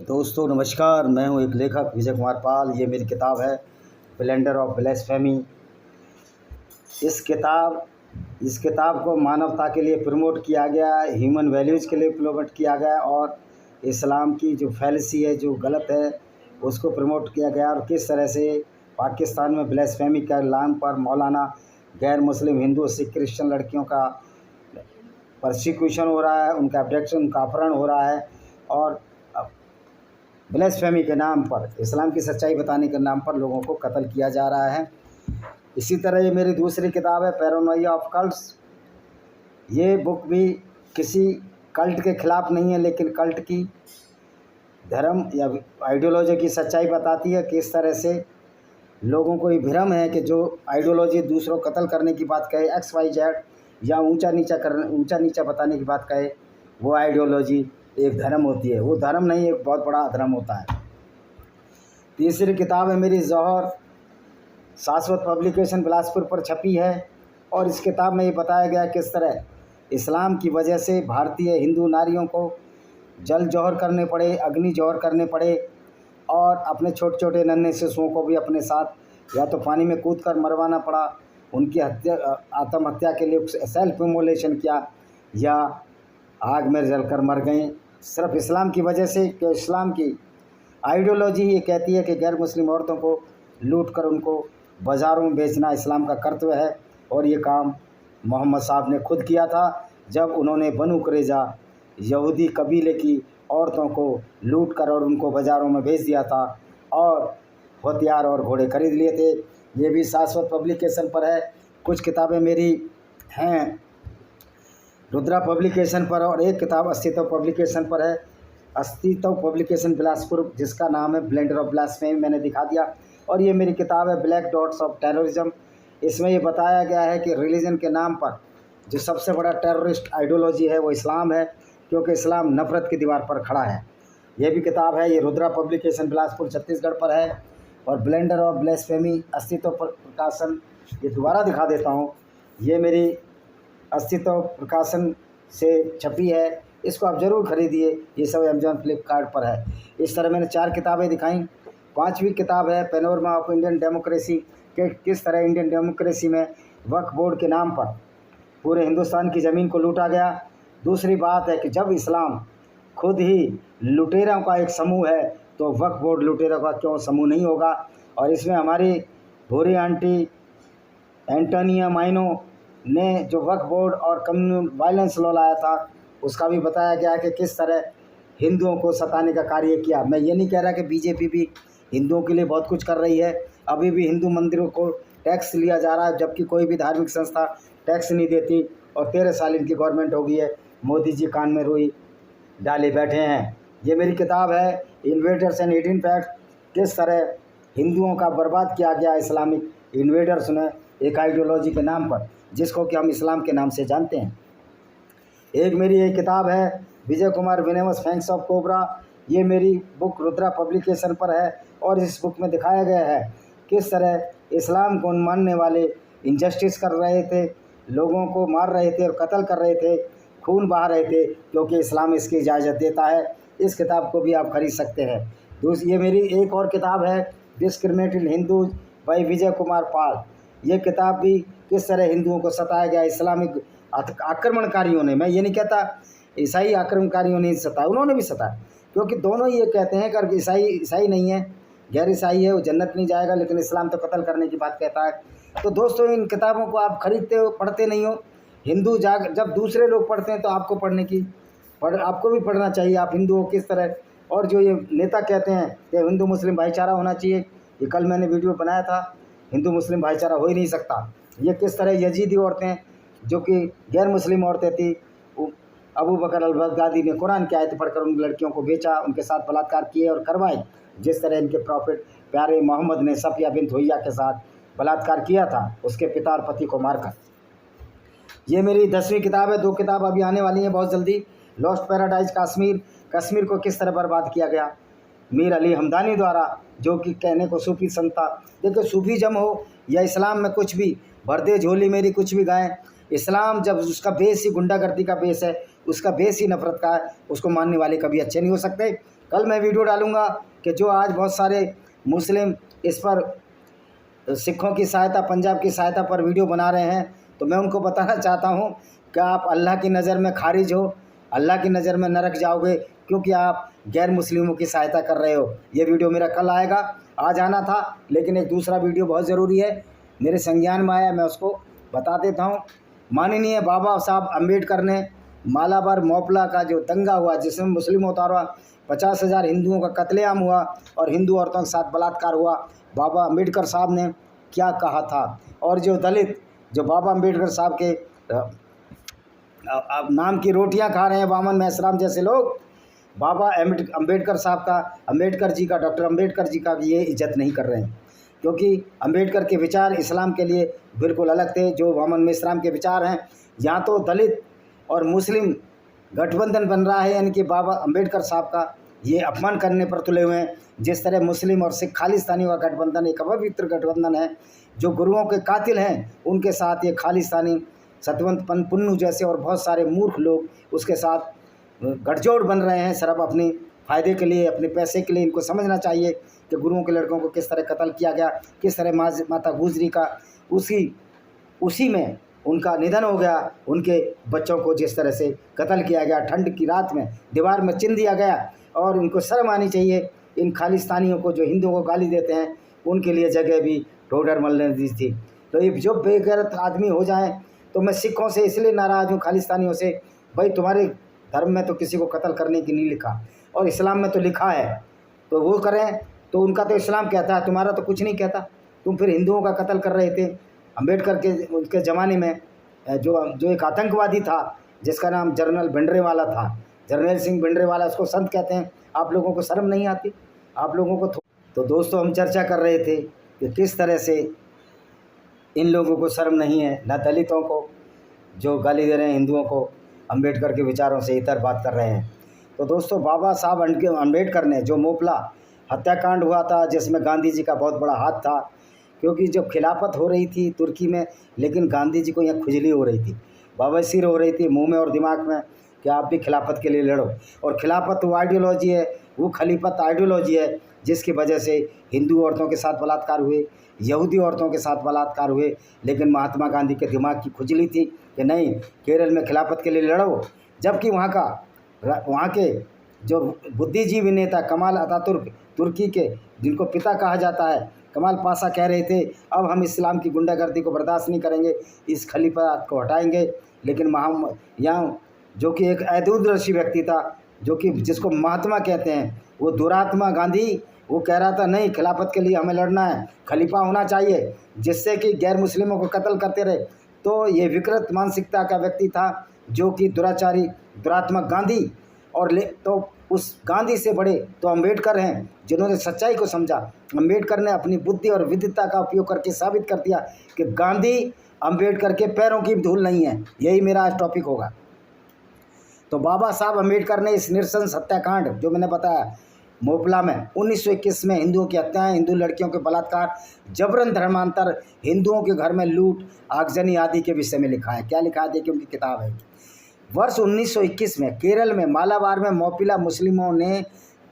दोस्तों नमस्कार, मैं हूं एक लेखक विजय कुमार पाल। ये मेरी किताब है ब्लेंडर ऑफ ब्लास्फेमी। इस किताब को मानवता के लिए प्रमोट किया गया, ह्यूमन वैल्यूज़ के लिए प्रमोट किया गया और इस्लाम की जो फैलेसी है, जो गलत है, उसको प्रमोट किया गया। और किस तरह से पाकिस्तान में ब्लास्फेमी के नाम पर मौलाना गैर मुस्लिम हिंदू सिख क्रिश्चियन लड़कियों का परसिक्यूशन हो रहा है, उनका अब्डक्शन, उनका अपहरण हो रहा है और ब्लास्फेमी के नाम पर, इस्लाम की सच्चाई बताने के नाम पर लोगों को कत्ल किया जा रहा है। इसी तरह ये मेरी दूसरी किताब है पैरानोइया ऑफ कल्ट्स। ये बुक भी किसी कल्ट के ख़िलाफ़ नहीं है, लेकिन कल्ट की धर्म या आइडियोलॉजी की सच्चाई बताती है। किस तरह से लोगों को ये भ्रम है कि जो आइडियोलॉजी दूसरों को कत्ल करने की बात कहे, XYZ, या ऊंचा नीचा बताने की बात कहे, वो आइडियोलॉजी एक धर्म होती है। वो धर्म नहीं, एक बहुत बड़ा अधर्म होता है। तीसरी किताब है मेरी जौहर, शाश्वत पब्लिकेशन बिलासपुर पर छपी है। और इस किताब में ये बताया गया किस तरह इस्लाम की वजह से भारतीय हिंदू नारियों को जल जौहर करने पड़े, अग्नि जौहर करने पड़े और अपने छोटे छोटे नन्हे शिशुओं को भी अपने साथ या तो पानी में कूद कर मरवाना पड़ा, उनकी आत्महत्या के लिए सेल्फ इमोलेशन किया या आग में जलकर मर गए, सिर्फ इस्लाम की वजह से। कि इस्लाम की आइडियोलॉजी ये कहती है कि गैर मुस्लिम औरतों को लूट कर उनको बाज़ारों में बेचना इस्लाम का कर्तव्य है। और ये काम मोहम्मद साहब ने खुद किया था जब उन्होंने बनु कुरैज़ा यहूदी कबीले की औरतों को लूट कर और उनको बाज़ारों में बेच दिया था और हथियार और घोड़े खरीद लिए थे। ये भी शाश्वत पब्लिकेशन पर है। कुछ किताबें मेरी हैं रुद्रा पब्लिकेशन पर और एक किताब अस्तित्व पब्लिकेशन पर है। अस्तित्व पब्लिकेशन बिलासपुर, जिसका नाम है ब्लेंडर ऑफ ब्लास्फेमी, मैंने दिखा दिया। और ये मेरी किताब है ब्लैक डॉट्स ऑफ टेररिज्म। इसमें ये बताया गया है कि रिलीजन के नाम पर जो सबसे बड़ा टेररिस्ट आइडियोलॉजी है वो इस्लाम है, क्योंकि इस्लाम नफ़रत की दीवार पर खड़ा है। ये भी किताब है, ये रुद्रा पब्लिकेशन बिलासपुर छत्तीसगढ़ पर है। और ब्लेंडर ऑफ ब्लास्फेमी अस्तित्व प्रकाशन, ये दोबारा दिखा देता हूँ, ये मेरी अस्तित्व प्रकाशन से छपी है। इसको आप ज़रूर खरीदिए, ये सब अमेजॉन फ्लिपकार्ट पर है। इस तरह मैंने 4 किताबें दिखाई। 5वीं किताब है पैनोरमा ऑफ इंडियन डेमोक्रेसी, कि किस तरह इंडियन डेमोक्रेसी में वक्फ बोर्ड के नाम पर पूरे हिंदुस्तान की ज़मीन को लूटा गया। दूसरी बात है कि जब इस्लाम खुद ही लुटेरों का एक समूह है तो वक्फ बोर्ड लुटेरों का क्यों समूह नहीं होगा। और इसमें हमारी भूरी आंटी एंटोनिया माइनो ने जो वक्फ बोर्ड और कम्युनल वायलेंस लॉ लाया था, उसका भी बताया गया कि किस तरह हिंदुओं को सताने का कार्य किया। मैं ये नहीं कह रहा कि बीजेपी भी हिंदुओं के लिए बहुत कुछ कर रही है। अभी भी हिंदू मंदिरों को टैक्स लिया जा रहा है, जबकि कोई भी धार्मिक संस्था टैक्स नहीं देती। और 13 साल इनकी गवर्नमेंट हो गई है, मोदी जी कान में रुई डाले बैठे हैं। ये मेरी किताब है इन्वेडर्स एंड 18 फैक्ट्स, किस तरह हिंदुओं का बर्बाद किया गया इस्लामिक इन्वेडर्स ने एक आइडियोलॉजी के नाम पर, जिसको कि हम इस्लाम के नाम से जानते हैं। एक मेरी एक किताब है Vijay Kumar विनेमस fangs of cobra. ये मेरी बुक रुद्रा पब्लिकेशन पर है और इस बुक में दिखाया गया है किस तरह इस्लाम को मानने वाले इनजस्टिस कर रहे थे, लोगों को मार रहे थे और कत्ल कर रहे थे, खून बहा रहे थे, क्योंकि इस्लाम इसकी इजाज़त देता है। इस किताब को भी आप खरीद सकते हैं। ये मेरी एक और किताब है डिस्क्रिमिनेटेड हिंदू बाई विजय कुमार पाल। ये किताब भी किस तरह हिंदुओं को सताया गया इस्लामिक आक्रमणकारियों ने। मैं ये नहीं कहता ईसाई आक्रमणकारियों ने सताया, उन्होंने भी सताया, क्योंकि दोनों ये कहते हैं कि अगर ईसाई नहीं है, गैर ईसाई है, वो जन्नत नहीं जाएगा, लेकिन इस्लाम तो कत्ल करने की बात कहता है। तो दोस्तों, इन किताबों को आप खरीदते हो, पढ़ते नहीं हो। हिंदू जब दूसरे लोग पढ़ते हैं तो आपको आपको भी पढ़ना चाहिए। आप हिंदू हो किस तरह। और जो ये नेता कहते हैं कि हिंदू मुस्लिम भाईचारा होना चाहिए, ये कल मैंने वीडियो बनाया था, हिंदू मुस्लिम भाईचारा हो ही नहीं सकता। ये किस तरह यजीदी औरतें जो कि गैर मुस्लिम औरतें थी, अबू बकर अल-बगदादी ने कुरान की आयत पढ़कर उन लड़कियों को बेचा, उनके साथ बलात्कार किए और करवाए, जिस तरह इनके प्रॉफिट प्यारे मोहम्मद ने सफिया बिन्त हुय्या के साथ बलात्कार किया था, उसके पिता और पति को मारकर। ये मेरी 10वीं किताब है। 2 किताब अभी आने वाली हैं बहुत जल्दी। लॉस्ट पैराडाइज कश्मीर को किस तरह बर्बाद किया गया मीर अली हमदानी द्वारा, जो कि कहने को सूफी संत था। देखो, सूफीज़म हो या इस्लाम में कुछ भी भर दे झोली मेरी कुछ भी गाएं, इस्लाम जब उसका बेस ही गुंडागर्दी का बेस है, उसका बेस ही नफरत का है, उसको मानने वाले कभी अच्छे नहीं हो सकते। कल मैं वीडियो डालूँगा कि जो आज बहुत सारे मुस्लिम इस पर सिखों की सहायता, पंजाब की सहायता पर वीडियो बना रहे हैं, तो मैं उनको बताना चाहता हूँ कि आप अल्लाह की नज़र में खारिज हो, अल्लाह की नज़र में नरक जाओगे, क्योंकि आप गैर मुस्लिमों की सहायता कर रहे हो। ये वीडियो मेरा कल आएगा, आज आना था, लेकिन एक दूसरा वीडियो बहुत ज़रूरी है, मेरे संज्ञान में आया, मैं उसको बता देता हूँ। माननीय बाबा साहब अम्बेडकर ने मालाबार मोपला का जो दंगा हुआ, जिसमें मुस्लिमों द्वारा 50,000 हिंदुओं का कत्लेआम हुआ और हिंदू औरतों के साथ बलात्कार हुआ, बाबा अम्बेडकर साहब ने क्या कहा था। और जो दलित जो बाबा अम्बेडकर साहब के नाम की रोटियां खा रहे हैं, वामन मैसराम जैसे लोग, बाबा अम्बेडकर साहब का, अम्बेडकर जी का, डॉक्टर अम्बेडकर जी का ये इज्जत नहीं कर रहे हैं, क्योंकि अम्बेडकर के विचार इस्लाम के लिए बिल्कुल अलग थे जो वामन मैसराम के विचार हैं। यहाँ तो दलित और मुस्लिम गठबंधन बन रहा है, यानी कि बाबा अम्बेडकर साहब का ये अपमान करने पर तुले हुए हैं। जिस तरह मुस्लिम और सिख खालिस्तानियों का गठबंधन एक अपवित्र गठबंधन है, जो गुरुओं के कातिल हैं उनके साथ ये खालिस्तानी सतवंत पुन्नू जैसे और बहुत सारे मूर्ख लोग उसके साथ गठजोड़ बन रहे हैं, सिर्फ अपने फ़ायदे के लिए, अपने पैसे के लिए। इनको समझना चाहिए कि गुरुओं के लड़कों को किस तरह कत्ल किया गया, किस तरह माता गुजरी का उसी में उनका निधन हो गया, उनके बच्चों को जिस तरह से कत्ल किया गया, ठंड की रात में दीवार में चिन दिया गया। और उनको शर्म आनी चाहिए, इन खालिस्तानियों को जो हिंदुओं को गाली देते हैं, उनके लिए जगह भी ढोडर मल ने दी थी। तो ये जो बेगैरत आदमी हो जाए, तो मैं सिखों से इसलिए नाराज़ हूँ, खालिस्तानियों से, भाई तुम्हारे धर्म में तो किसी को कत्ल करने की नहीं लिखा और इस्लाम में तो लिखा है, तो वो करें, तो उनका तो इस्लाम कहता है, तुम्हारा तो कुछ नहीं कहता। तुम फिर हिंदुओं का कत्ल कर रहे थे। अम्बेडकर के उनके ज़माने में जो एक आतंकवादी था जिसका नाम जनरल भिंडरेवाला था, जर्नैल सिंह भिंडरेवाला, उसको संत कहते हैं। आप लोगों को शर्म नहीं आती? आप लोगों को तो दोस्तों हम चर्चा कर रहे थे कि किस तरह से इन लोगों को शर्म नहीं है, न दलितों को जो गाली दे रहे हैं, हिंदुओं को अम्बेडकर के विचारों से इतर बात कर रहे हैं। तो दोस्तों बाबा साहब अम्बेडकर ने जो मोपला हत्याकांड हुआ था, जिसमें गांधी जी का बहुत बड़ा हाथ था, क्योंकि जब खिलाफत हो रही थी तुर्की में, लेकिन गांधी जी को यहाँ खुजली हो रही थी, बवासीर हो रही थी मुंह में और दिमाग में, कि आप भी खिलाफत के लिए लड़ो। और खिलाफत वो आइडियोलॉजी है, वो खलीफत आइडियोलॉजी है जिसकी वजह से हिंदू औरतों के साथ बलात्कार हुए, यहूदी औरतों के साथ बलात्कार हुए। लेकिन महात्मा गांधी के दिमाग की खुजली थी कि नहीं, केरल में खिलाफत के लिए लड़ो। जबकि वहाँ के जो बुद्धिजीवी नेता कमाल अतातुर्क, तुर्की के जिनको पिता कहा जाता है, कमाल पाशा कह रहे थे, अब हम इस्लाम की गुंडागर्दी को बर्दाश्त नहीं करेंगे, इस खलीफत को हटाएंगे। लेकिन यहाँ जो कि एक अदूरदर्शी व्यक्ति था, जो कि जिसको महात्मा कहते हैं, वो दुरात्मा गांधी, वो कह रहा था नहीं, खिलाफत के लिए हमें लड़ना है, खलीफा होना चाहिए जिससे कि गैर मुस्लिमों को कत्ल करते रहे। तो ये विकृत मानसिकता का व्यक्ति था, जो कि दुराचारी दुरात्मक गांधी। और तो उस गांधी से बड़े तो अम्बेडकर हैं, जिन्होंने सच्चाई को समझा। अम्बेडकर ने अपनी बुद्धि और विद्वता का उपयोग करके साबित कर दिया कि गांधी अम्बेडकर के पैरों की धूल नहीं है। यही मेरा आज टॉपिक होगा। तो बाबा साहब अम्बेडकर ने इस नृशंस हत्याकांड जो मैंने बताया मोपला में 1921 में हिंदुओं की हत्याएं, हिंदू लड़कियों के बलात्कार, जबरन धर्मांतर, हिंदुओं के घर में लूट, आगजनी आदि के विषय में लिखा है। क्या लिखा है देखिए, उनकी किताब है। वर्ष 1921 में केरल में मालाबार में मोपिला मुस्लिमों ने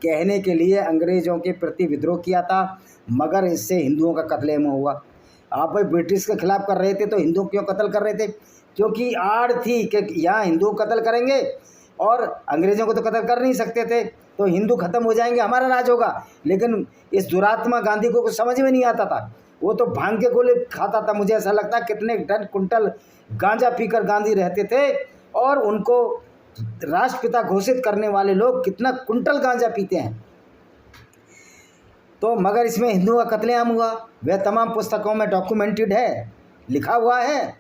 कहने के लिए अंग्रेज़ों के प्रति विद्रोह किया था, मगर इससे हिंदुओं का कत्लेआम हुआ। आप भाई ब्रिटिश के खिलाफ कर रहे थे तो हिंदू क्यों कत्ल कर रहे थे? क्योंकि आड़ थी कि यहाँ हिंदू कत्ल करेंगे और अंग्रेज़ों को तो कत्ल कर नहीं सकते थे, तो हिंदू खत्म हो जाएंगे, हमारा राज होगा। लेकिन इस दुरात्मा गांधी को कुछ समझ में नहीं आता था। वो तो भांग के गोले खाता था। मुझे ऐसा लगता है कितने टन कुंटल गांजा पीकर गांधी रहते थे, और उनको राष्ट्रपिता घोषित करने वाले लोग कितना कुंटल गांजा पीते हैं। तो मगर इसमें हिंदुओं का कत्लेआम हुआ, वह तमाम पुस्तकों में डॉक्यूमेंटेड है, लिखा हुआ है।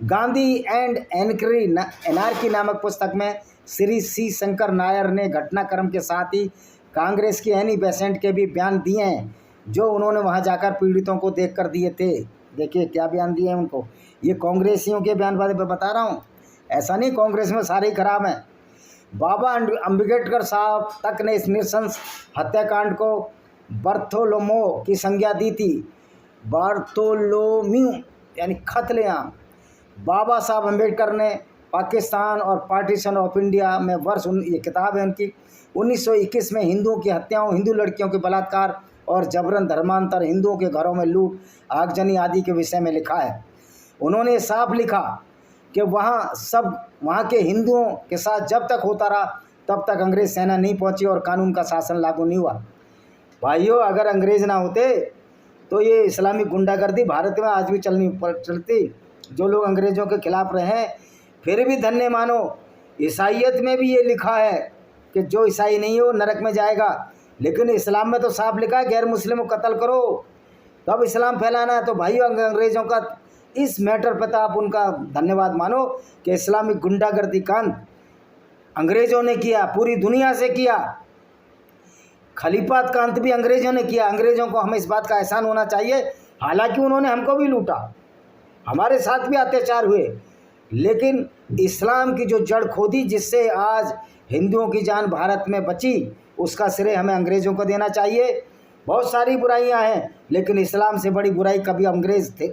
गांधी एंड एनार्की नामक पुस्तक में श्री सी शंकर नायर ने घटनाक्रम के साथ ही कांग्रेस की एनी बेसेंट के भी बयान दिए हैं, जो उन्होंने वहां जाकर पीड़ितों को देखकर दिए थे। देखिए क्या बयान दिए हैं उनको। ये कांग्रेसियों के बयान बारे में बता रहा हूँ, ऐसा नहीं कांग्रेस में सारे ही खराब हैं। बाबा अम्बेडकर साहब तक ने इस नृशंस हत्याकांड को बर्थोलोमो की संज्ञा दी थी। बार्थोलोम्यू यानी कत्लेआम। बाबा साहब अम्बेडकर ने पाकिस्तान और पार्टीशन ऑफ इंडिया में वर्ष ये किताब है उनकी 1921 में हिंदुओं की हत्याओं, हिंदू लड़कियों के बलात्कार और जबरन धर्मांतर, हिंदुओं के घरों में लूट, आगजनी आदि के विषय में लिखा है। उन्होंने साफ लिखा कि वहाँ के हिंदुओं के साथ जब तक होता रहा तब तक अंग्रेज सेना नहीं पहुंची और कानून का शासन लागू नहीं हुआ। भाइयों, अगर अंग्रेज ना होते तो ये इस्लामिक गुंडागर्दी भारत में आज भी चलती। जो लोग अंग्रेज़ों के खिलाफ रहे हैं फिर भी धन्य मानो। ईसाइयत में भी ये लिखा है कि जो ईसाई नहीं हो नरक में जाएगा, लेकिन इस्लाम में तो साफ लिखा है गैर मुस्लिम को कत्ल करो तब इस्लाम फैलाना है। तो भाइयों, अंग्रेज़ों का इस मैटर पर तो आप उनका धन्यवाद मानो कि इस्लामिक गुंडागर्दी का अंत अंग्रेज़ों ने किया, पूरी दुनिया से किया। खलीफात का अंत भी अंग्रेज़ों ने किया। अंग्रेज़ों को हमें इस बात का एहसान होना चाहिए, हालांकि उन्होंने हमको भी लूटा, हमारे साथ भी अत्याचार हुए, लेकिन इस्लाम की जो जड़ खोदी जिससे आज हिंदुओं की जान भारत में बची, उसका श्रेय हमें अंग्रेज़ों को देना चाहिए। बहुत सारी बुराइयां हैं, लेकिन इस्लाम से बड़ी बुराई कभी अंग्रेज़ थे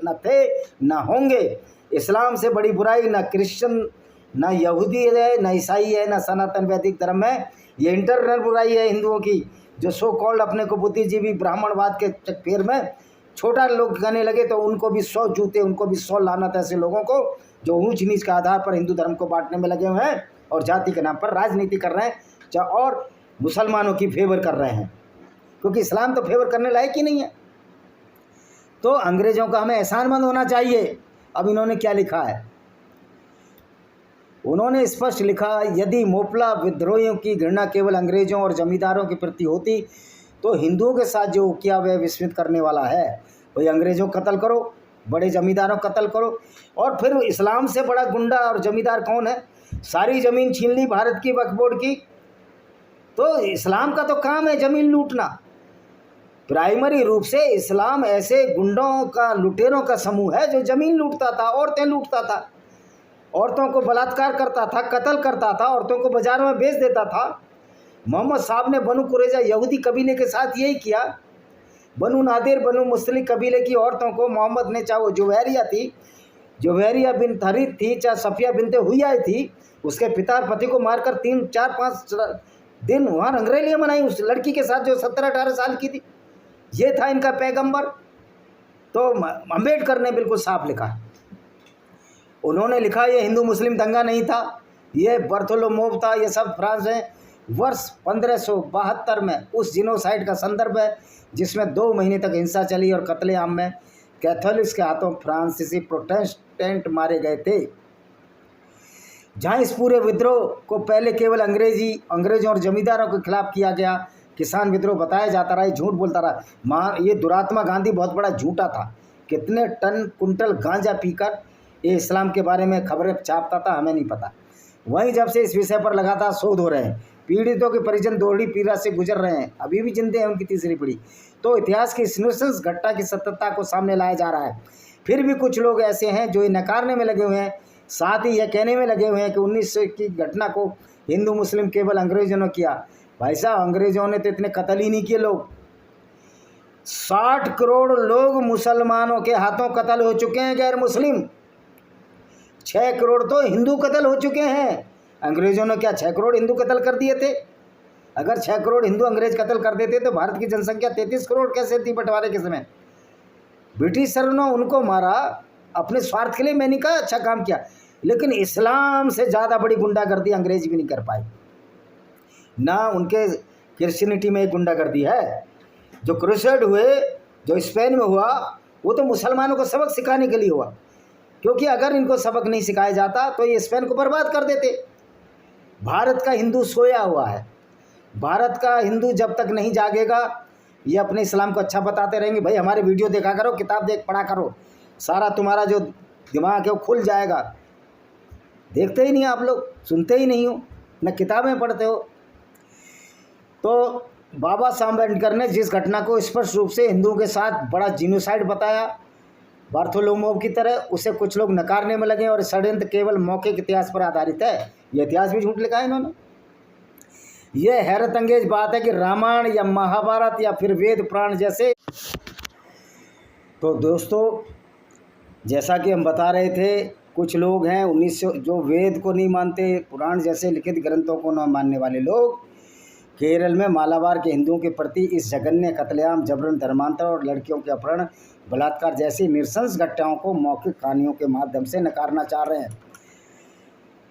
न होंगे। इस्लाम से बड़ी बुराई न क्रिश्चियन, न यहूदी है, न ईसाई है, न सनातन वैदिक धर्म है। ये इंटरनल बुराई है हिंदुओं की, जो सो कॉल्ड अपने को बुद्धिजीवी ब्राह्मणवाद के चक्कर में छोटा लोग कहने लगे, तो उनको भी 100 जूते, उनको भी 100 लानत ऐसे लोगों को जो ऊंच नीच के आधार पर हिंदू धर्म को बांटने में लगे हुए हैं और जाति के नाम पर राजनीति कर रहे हैं और मुसलमानों की फेवर कर रहे हैं, क्योंकि इस्लाम तो फेवर करने लायक ही नहीं है। तो अंग्रेज़ों का हमें एहसानमंद होना चाहिए। अब इन्होंने क्या लिखा है, उन्होंने स्पष्ट लिखा, यदि मोपला विद्रोहियों की घृणा केवल अंग्रेज़ों और जमींदारों के प्रति होती तो हिंदुओं के साथ जो किया वह विस्मित करने वाला है। भाई, अंग्रेज़ों को कत्ल करो, बड़े जमींदारों को कत्ल करो, और फिर इस्लाम से बड़ा गुंडा और जमींदार कौन है? सारी ज़मीन छीन ली भारत की वक्फ बोर्ड की। तो इस्लाम का तो काम है ज़मीन लूटना। प्राइमरी रूप से इस्लाम ऐसे गुंडों का, लुटेरों का समूह है जो ज़मीन लूटता था, औरतें लूटता था, औरतों को बलात्कार करता था, कत्ल करता था, औरतों को बाज़ारों में बेच देता था। मोहम्मद साहब ने बनु कुरैजा यहूदी कबीले के साथ यही किया। बनु नादिर, बनु मुस्तलिक कबीले की औरतों को मोहम्मद ने, चाहे वो जुवैरिया थी, जुवैरिया बिन थरीद थी, चाहे सफ़िया बिनते हुया थी, उसके पिता पति को मारकर 3, 4, 5 दिन वहाँ रंगरेलियाँ मनाई उस लड़की के साथ जो 17-18 साल की थी। ये था इनका पैगंबर। तो अम्बेडकर ने बिल्कुल साफ लिखा, उन्होंने लिखा ये हिंदू मुस्लिम दंगा नहीं था, ये बर्थोलोमेव था, ये सब फ्रांस है। वर्ष 1572 में उस जिनोसाइड का संदर्भ है जिसमें 2 महीने तक हिंसा चली और कत्लेआम में कैथोलिक्स के हाथों फ्रांसीसी प्रोटेस्टेंट मारे गए थे। जहां इस पूरे विद्रोह को पहले केवल अंग्रेजों और जमींदारों के खिलाफ किया गया, किसान विद्रोह बताया जाता रहा, झूठ बोलता रहा। ये दुरात्मा गांधी बहुत बड़ा झूठा था, कितने टन कुंटल गांजा पीकर ये इस्लाम के बारे में खबरें छापता था, हमें नहीं पता। वहीं जब से इस विषय पर लगातार शोध हो रहे हैं, पीड़ितों के परिजन दोहरी पीड़ा से गुजर रहे हैं, अभी भी जिंदे हैं उनकी तीसरी पीढ़ी, तो इतिहास की इस नृशंस घटना की सत्यता को सामने लाया जा रहा है। फिर भी कुछ लोग ऐसे हैं जो ये नकारने में लगे हुए हैं, साथ ही यह कहने में लगे हुए हैं कि 1900 की घटना को हिंदू मुस्लिम केवल अंग्रेजों ने किया। भाई साहब, अंग्रेजों ने तो इतने कत्ल ही नहीं किए लोग। 60 करोड़ लोग मुसलमानों के हाथों कत्ल हो चुके हैं, गैर मुस्लिम। 6 करोड़ तो हिंदू कत्ल हो चुके हैं। अंग्रेजों ने क्या 6 करोड़ हिंदू कत्ल कर दिए थे? अगर 6 करोड़ हिंदू अंग्रेज कत्ल कर देते तो भारत की जनसंख्या 33 करोड़ कैसे थी बंटवारे के समय? ब्रिटिश सर ने उनको मारा अपने स्वार्थ के लिए, मैंने कहा अच्छा काम किया, लेकिन इस्लाम से ज़्यादा बड़ी गुंडागर्दी अंग्रेज भी नहीं कर पाए। ना उनके क्रिश्चियनिटी में एक गुंडागर्दी है। जो क्रूसेड हुए, जो स्पेन में हुआ, वो तो मुसलमानों को सबक सिखाने के लिए हुआ, क्योंकि अगर इनको सबक नहीं सिखाया जाता तो ये स्पेन को बर्बाद कर देते। भारत का हिंदू सोया हुआ है। भारत का हिंदू जब तक नहीं जागेगा, ये अपने इस्लाम को अच्छा बताते रहेंगे। भाई, हमारे वीडियो देखा करो, किताब पढ़ा करो, सारा तुम्हारा जो दिमाग है वो खुल जाएगा। देखते ही नहीं आप लोग, सुनते ही नहीं हो, न किताबें पढ़ते हो। तो बाबा साहब अम्बेडकर ने जिस घटना को स्पष्ट रूप से हिंदुओं के साथ बड़ा जीनोसाइड बताया, बार्थोलोमेव की तरह, उसे कुछ लोग नकारने में लगे और षड्यंत्र केवल मौखिक इतिहास पर आधारित है। यह इतिहास भी झूठ लिखा है इन्होंने। यह हैरत अंगेज बात है कि रामायण या महाभारत या फिर वेद पुराण जैसे। तो दोस्तों, जैसा कि हम बता रहे थे कुछ लोग हैं 1900 जो वेद को नहीं मानते, पुराण जैसे लिखित ग्रंथों को न मानने वाले लोग केरल में मालाबार के हिंदुओं के प्रति इस जघन्य कत्लेआम, जबरन धर्मांतर और लड़कियों के अपहरण, बलात्कार जैसी नृशंस घटनाओं को मौखिक कहानियों के माध्यम से नकारना चाह रहे हैं।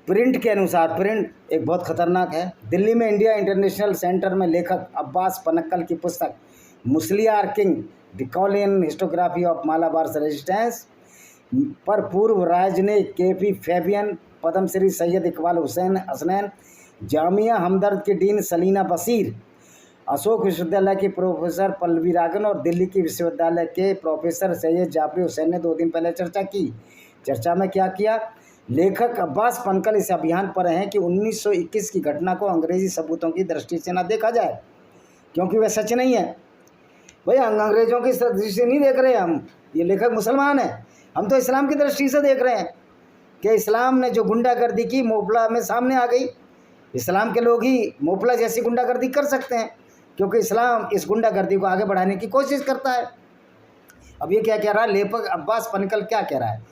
प्रिंट के अनुसार, प्रिंट एक बहुत खतरनाक है। दिल्ली में इंडिया इंटरनेशनल सेंटर में लेखक अब्बास पनक्कल की पुस्तक Musliyar king decolonial historiography of Malabar resistance पर पूर्व राजनयिक केपी फैबियन, पद्मश्री सैयद इकबाल हुसैन हसनैन, जामिया हमदर्द की डीन सलीना बशीर, अशोक विश्वविद्यालय की प्रोफेसर पल्लवी रागन और दिल्ली की विश्वविद्यालय के प्रोफेसर सैयद जाफरी हुसैन ने 2 दिन पहले चर्चा की। चर्चा में क्या किया? लेखक अब्बास पनक्कल इस अभियान पर हैं कि 1921 की घटना को अंग्रेजी सबूतों की दृष्टि से न देखा जाए, क्योंकि वह सच नहीं है। भाई अंग्रेजों की दृष्टि से नहीं देख रहे हम, ये लेखक मुसलमान है, हम तो इस्लाम की दृष्टि से देख रहे हैं कि इस्लाम ने जो गुंडागर्दी की मोपला में सामने आ गई। इस्लाम के लोग ही मोपला जैसी गुंडागर्दी कर सकते हैं, क्योंकि इस्लाम इस गुंडागर्दी को आगे बढ़ाने की कोशिश करता है। अब ये क्या कह रहा है लेखक अब्बास पनक्कल, क्या कह रहा है?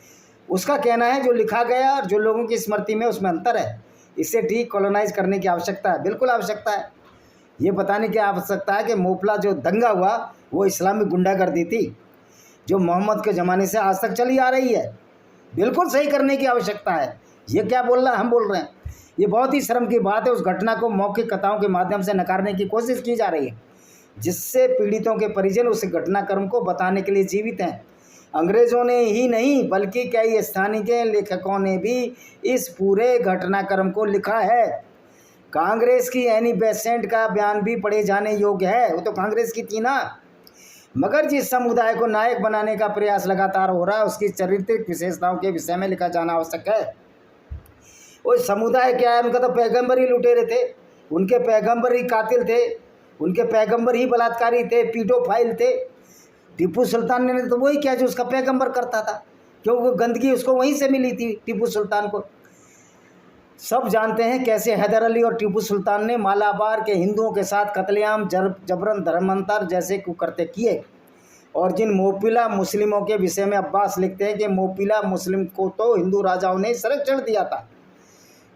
उसका कहना है जो लिखा गया और जो लोगों की स्मृति में उसमें अंतर है, इसे डीकोलोनाइज करने की आवश्यकता है। बिल्कुल आवश्यकता है। ये बताने की आवश्यकता है कि मोपला जो दंगा हुआ वो इस्लामी गुंडागर्दी थी, जो मोहम्मद के ज़माने से आज तक चली आ रही है। बिल्कुल सही करने की आवश्यकता है। ये क्या बोल रहा है? हम बोल रहे हैं। ये बहुत ही शर्म की बात है। उस घटना को मौखिक कथाओं के माध्यम से नकारने की कोशिश की जा रही है, जिससे पीड़ितों के परिजन उस घटनाक्रम को बताने के लिए जीवित हैं। अंग्रेज़ों ने ही नहीं बल्कि कई स्थानीय लेखकों ने भी इस पूरे घटनाक्रम को लिखा है। कांग्रेस की एनी बेसेंट का बयान भी पढ़े जाने योग्य है। वो तो कांग्रेस की थी ना। मगर जिस समुदाय को नायक बनाने का प्रयास लगातार हो रहा है, उसकी चारित्रिक विशेषताओं के विषय में लिखा जाना आवश्यक है। वो समुदाय क्या है? उनका तो पैगंबर ही लुटेरे थे, उनके पैगंबर ही कातिल थे, उनके पैगंबर ही बलात्कारी थे, पीडोफाइल थे। टीपू सुल्तान ने तो वही किया जो उसका पैगंबर करता था, क्योंकि वो गंदगी उसको वहीं से मिली थी टीपू सुल्तान को। सब जानते हैं कैसे हैदर अली और टीपू सुल्तान ने मालाबार के हिंदुओं के साथ कत्लेआम, जबरन धर्मांतर जैसे कुकर्ते किए। और जिन मोपिला मुस्लिमों के विषय में अब्बास लिखते हैं कि मोपिला मुस्लिम को तो हिंदू राजाओं ने संरक्षण दिया था,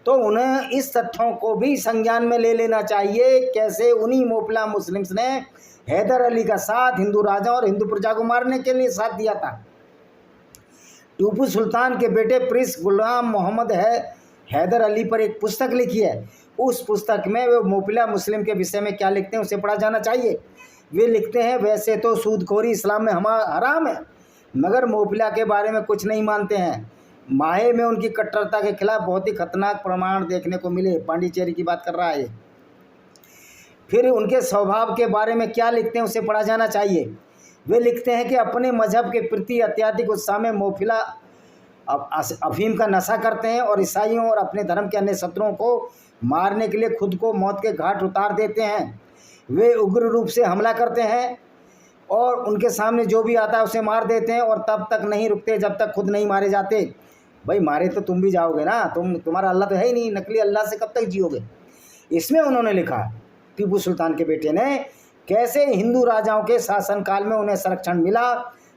तो उन्हें इस तथ्यों को भी संज्ञान में ले लेना चाहिए कैसे उन्हीं मोपिला मुस्लिम्स ने हैदर अली का साथ हिंदू राजा और हिंदू प्रजा को मारने के लिए साथ दिया था। टीपू सुल्तान के बेटे प्रिंस गुलाम मोहम्मद हैदर अली पर एक पुस्तक लिखी है। उस पुस्तक में वे मोपिला मुस्लिम के विषय में क्या लिखते हैं उसे पढ़ा जाना चाहिए। वे लिखते हैं, वैसे तो सूदखोरी इस्लाम में हराम है, मगर मोपिला के बारे में कुछ नहीं मानते हैं। माहे में उनकी कट्टरता के खिलाफ बहुत ही खतरनाक प्रमाण देखने को मिले। पांडिचेरी की बात कर रहा है। फिर उनके स्वभाव के बारे में क्या लिखते हैं उसे पढ़ा जाना चाहिए। वे लिखते हैं कि अपने मजहब के प्रति अत्यधिक उत्साह में मोपिला अफीम का नशा करते हैं और ईसाइयों और अपने धर्म के अन्य शत्रुओं को मारने के लिए खुद को मौत के घाट उतार देते हैं। वे उग्र रूप से हमला करते हैं और उनके सामने जो भी आता है उसे मार देते हैं, और तब तक नहीं रुकते जब तक खुद नहीं मारे जाते। भाई मारे तो तुम भी जाओगे ना, तुम्हारा अल्लाह तो है ही नहीं, नकली अल्लाह से कब तक जियोगे। इसमें उन्होंने लिखा, टीपू सुल्तान के बेटे ने, कैसे हिंदू राजाओं के शासनकाल में उन्हें संरक्षण मिला,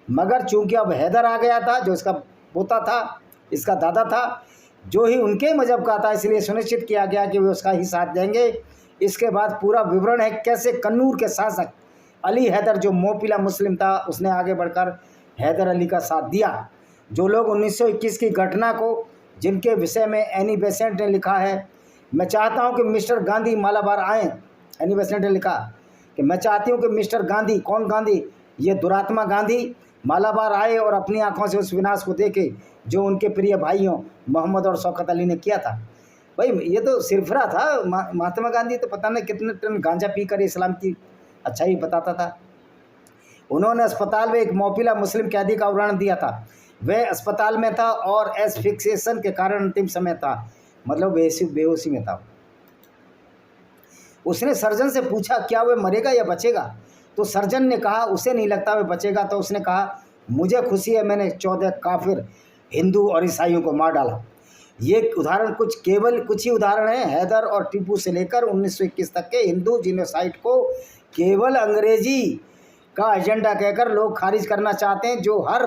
मगर चूंकि अब हैदर आ गया था जो इसका पोता था, इसका दादा था, जो ही उनके मजहब का था, इसलिए सुनिश्चित किया गया कि वे उसका ही साथ देंगे। इसके बाद पूरा विवरण है कैसे कन्नूर के शासक अली हैदर जो मोपिला मुस्लिम था उसने आगे बढ़कर हैदर अली का साथ दिया। जो लोग 1921 की घटना को जिनके विषय में एनी बेसेंट ने लिखा है, मैं चाहता हूं कि मिस्टर गांधी मालाबार आएँ। एनी बेसेंट ने लिखा कि मैं चाहती हूं कि मिस्टर गांधी, कौन गांधी? ये दुरात्मा गांधी मालाबार आए और अपनी आंखों से उस विनाश को देखे जो उनके प्रिय भाइयों मोहम्मद और शौकत अली ने किया था। भाई ये तो सिरफरा था। महात्मा गांधी तो पता नहीं कितने टन गांजा पीकर इस्लाम की अच्छाई बताता था। उन्होंने अस्पताल में एक मोपिला मुस्लिम कैदी का उदाहरण दिया था। वह अस्पताल में था और एस्फिक्सिएशन के कारण अंतिम समय था, मतलब बेहोशी में था। उसने सर्जन से पूछा क्या वह मरेगा या बचेगा, तो सर्जन ने कहा उसे नहीं लगता वह बचेगा। तो उसने कहा मुझे खुशी है, मैंने 14 काफिर हिंदू और ईसाइयों को मार डाला। ये उदाहरण केवल कुछ ही उदाहरण हैं। हैदर और टीपू से लेकर 1921 तक के हिंदू जीनोसाइड को केवल अंग्रेजी का एजेंडा कहकर लोग खारिज करना चाहते हैं, जो हर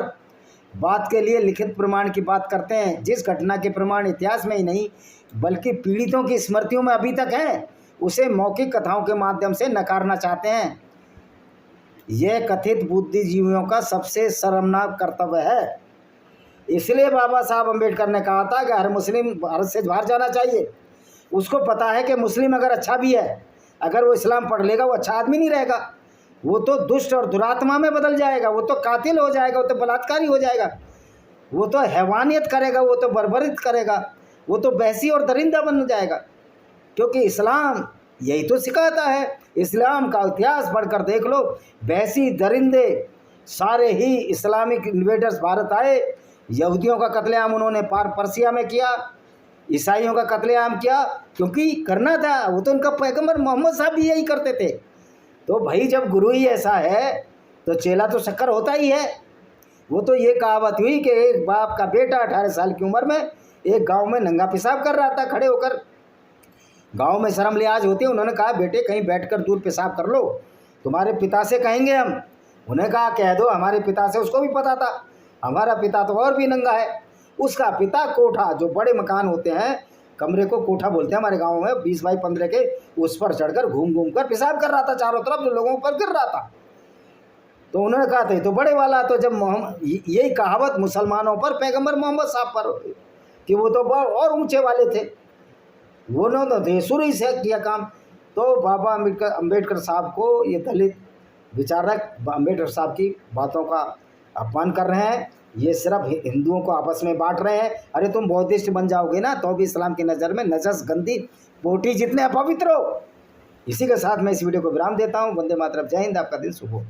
बात के लिए लिखित प्रमाण की बात करते हैं। जिस घटना के प्रमाण इतिहास में ही नहीं बल्कि पीड़ितों की स्मृतियों में अभी तक हैं, उसे मौखिक कथाओं के माध्यम से नकारना चाहते हैं। यह कथित बुद्धिजीवियों का सबसे शर्मनाक कर्तव्य है। इसलिए बाबा साहब अम्बेडकर ने कहा था कि हर मुस्लिम भारत से बाहर जाना चाहिए। उसको पता है कि मुस्लिम अगर अच्छा भी है, अगर वो इस्लाम पढ़ लेगा वो अच्छा आदमी नहीं रहेगा, वो तो दुष्ट और दुरात्मा में बदल जाएगा, वो तो कातिल हो जाएगा, वो तो बलात्कारी हो जाएगा, वो तो हैवानियत करेगा, वो तो बर्बरित करेगा, वो तो बहसी और दरिंदा बन जाएगा। क्योंकि इस्लाम यही तो सिखाता है। इस्लाम का इतिहास पढ़कर देख लो, बहसी दरिंदे सारे ही इस्लामिक इन्वेडर्स भारत आए। यहूदियों का कत्लेआम उन्होंने पर्सिया में किया, ईसाइयों का कत्लेआम किया, क्योंकि करना था। वो तो उनका पैगंबर मोहम्मद साहब भी यही करते थे। तो भाई जब गुरु ही ऐसा है तो चेला तो शक्कर होता ही है। वो तो ये कहावत हुई कि एक बाप का बेटा 18 साल की उम्र में एक गांव में नंगा पेशाब कर रहा था खड़े होकर। गांव में शर्म लिहाज होती है। उन्होंने कहा बेटे कहीं बैठकर दूर पेशाब कर लो, तुम्हारे पिता से कहेंगे हम। उन्हें कहा कह दो हमारे पिता से। उसको भी पता था हमारा पिता तो और भी नंगा है। उसका पिता कोठा, जो बड़े मकान होते हैं, कमरे को कोठा बोलते हैं हमारे गांव में, 20 बाई 15 के, उस पर चढ़कर घूम घूम कर पेशाब कर रहा था चारों तरफ, जो लोगों पर गिर रहा था। तो उन्होंने कहा था तो बड़े वाला। तो जब यही कहावत मुसलमानों पर पैगंबर मोहम्मद साहब पर कि वो तो और ऊंचे वाले थे, वो तो शुरू ही से किया काम। तो बाबा अम्बेडकर साहब को ये दलित विचारक अम्बेडकर साहब की बातों का अपमान कर रहे हैं। ये सिर्फ हिंदुओं को आपस में बांट रहे हैं। अरे तुम बौद्धिस्ट बन जाओगे ना तो भी इस्लाम की नज़र में नजस गंदी पोटी जितने अपवित्र हो। इसी के साथ मैं इस वीडियो को विराम देता हूँ। वंदे मातरम, जय हिंद, आपका दिन शुभ हो।